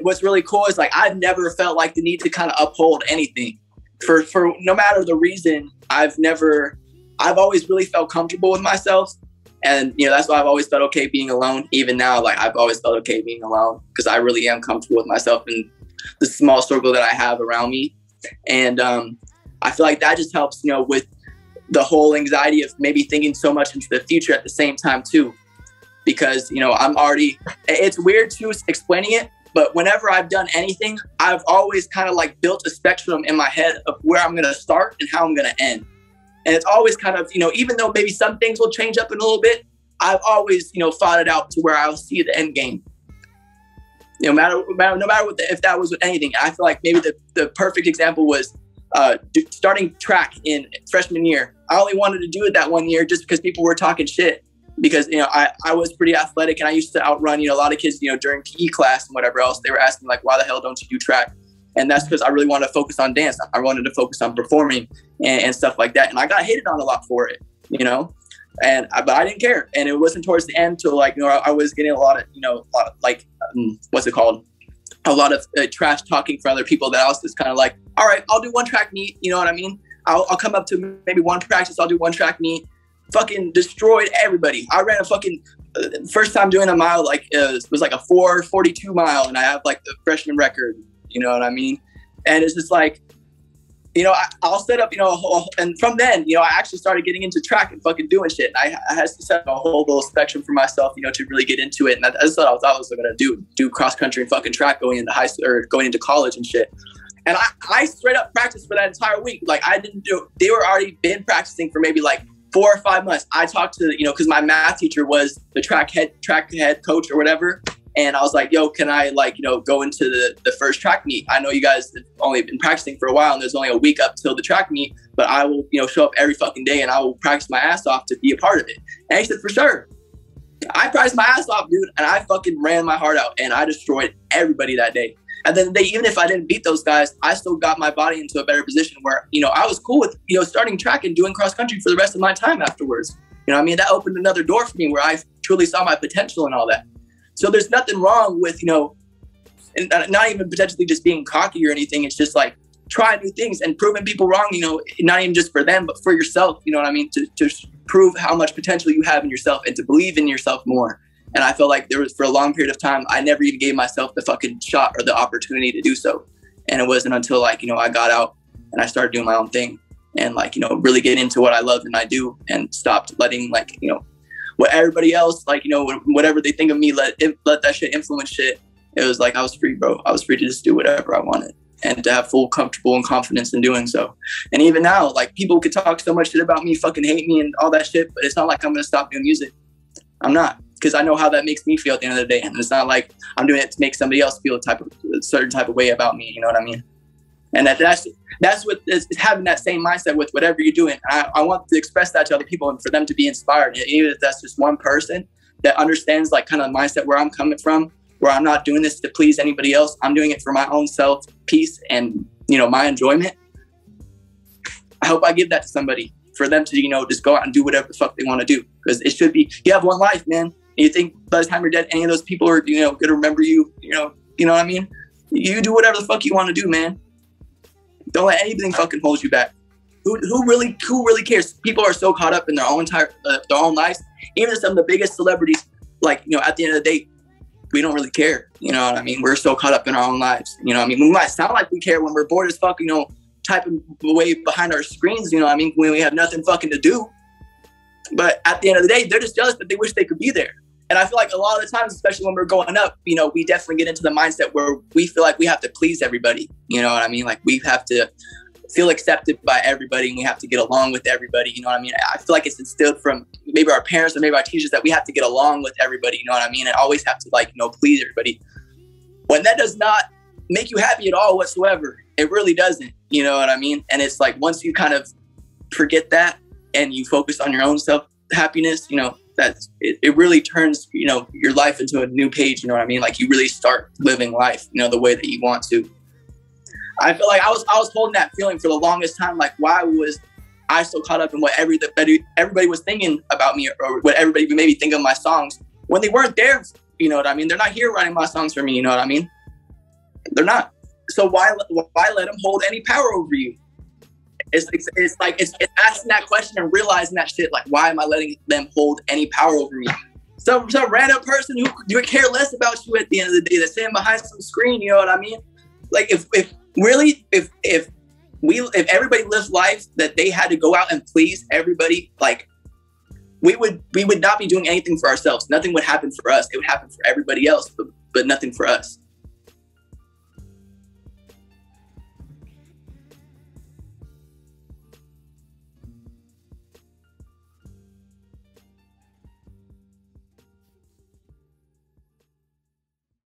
what's really cool is like I've never felt like the need to kind of uphold anything for no matter the reason. I've always really felt comfortable with myself, and that's why I've always felt okay being alone. Even now, like I've always felt okay being alone because I really am comfortable with myself and the small circle that I have around me. And I feel like that just helps, with the whole anxiety of maybe thinking so much into the future at the same time too, because it's weird too explaining it, but whenever I've done anything, I've always kind of like built a spectrum in my head of where I'm going to start and how I'm going to end. And it's always kind of, even though maybe some things will change up in a little bit, I've always, thought it out to where I'll see the end game. No matter what, if that was with anything. I feel like maybe the perfect example was starting track in freshman year. I only wanted to do it that 1 year just because people were talking shit. Because, I was pretty athletic and I used to outrun, a lot of kids, during PE class and whatever else. They were asking like, why the hell don't you do track? And that's because I really wanted to focus on dance. I wanted to focus on performing and stuff like that. And I got hated on a lot for it, but I didn't care. And it wasn't towards the end till like, I was getting a lot of like, what's it called? A lot of trash talking for other people that I was just kind of like, all right, I'll do one track meet. You know what I mean? I'll come up to maybe one practice. I'll do one track meet. Fucking destroyed everybody. I ran a fucking first time doing a mile, like it was like a 4:42 mile. And I have like the freshman record, you know what I mean? And it's just like, I'll set up, and from then, I actually started getting into track and fucking doing shit. I had to set up a whole little spectrum for myself, to really get into it. And that's what I was going to do cross country and fucking track going into high school or going into college and shit. And I straight up practiced for that entire week. Like they were already been practicing for maybe like 4 or 5 months. I talked to, because my math teacher was the track head coach or whatever. And I was like, yo, can I go into the first track meet? I know you guys have only been practicing for a while and there's only a week up till the track meet, but I will, show up every fucking day and I will practice my ass off to be a part of it. And he said, for sure. I practiced my ass off, dude. And I fucking ran my heart out and I destroyed everybody that day. And then even if I didn't beat those guys, I still got my body into a better position where, I was cool with, starting track and doing cross country for the rest of my time afterwards. That opened another door for me where I truly saw my potential and all that. So there's nothing wrong with, and not even potentially just being cocky or anything. It's just like trying new things and proving people wrong, not even just for them, but for yourself, to prove how much potential you have in yourself and to believe in yourself more. And I felt like there was, for a long period of time, I never even gave myself the fucking shot or the opportunity to do so. And it wasn't until I got out and I started doing my own thing and really get into what I love and I do and stopped letting what everybody else, whatever they think of me, let that shit influence shit. It was like, I was free, bro. I was free to just do whatever I wanted and to have full comfortable and confidence in doing so. And even now, people could talk so much shit about me, fucking hate me and all that shit, but it's not like I'm going to stop doing music. I'm not, because I know how that makes me feel at the end of the day. And it's not like I'm doing it to make somebody else feel a certain type of way about me. You know what I mean? And that's what is having that same mindset with whatever you're doing. I want to express that to other people and for them to be inspired. And even if that's just one person that understands kind of mindset where I'm coming from, where I'm not doing this to please anybody else. I'm doing it for my own self peace and, my enjoyment. I hope I give that to somebody for them to, just go out and do whatever the fuck they want to do. Because it should be, you have one life, man. And you think by the time you're dead, any of those people are, going to remember you, you know what I mean? You do whatever the fuck you want to do, man. Don't let anything fucking hold you back. Who really cares? People are so caught up in their own lives. Even some of the biggest celebrities, at the end of the day, we don't really care. You know what I mean? We're so caught up in our own lives. You know what I mean? We might sound like we care when we're bored as fuck, typing away behind our screens, you know what I mean? When we have nothing fucking to do. But at the end of the day, they're just jealous that they wish they could be there. And I feel like a lot of the times, especially when we're growing up, we definitely get into the mindset where we feel like we have to please everybody. You know what I mean? We have to feel accepted by everybody and we have to get along with everybody. You know what I mean? I feel like it's instilled from maybe our parents or maybe our teachers that we have to get along with everybody. You know what I mean? And always have to please everybody. When that does not make you happy at all whatsoever, it really doesn't. You know what I mean? And it's once you kind of forget that and you focus on your own self happiness, it really turns, your life into a new page. You know what I mean? You really start living life, the way that you want to. I feel like I was holding that feeling for the longest time. Why was I so caught up in what everybody was thinking about me or what everybody maybe think of my songs when they weren't there? You know what I mean? They're not here writing my songs for me. You know what I mean? They're not. So why let them hold any power over you? It's asking that question and realizing that shit. Like, why am I letting them hold any power over me? Some random person who would care less about you at the end of the day, that's sitting behind some screen. You know what I mean? Like, if everybody lived life that they had to go out and please everybody, like, we would not be doing anything for ourselves. Nothing would happen for us. It would happen for everybody else, but nothing for us.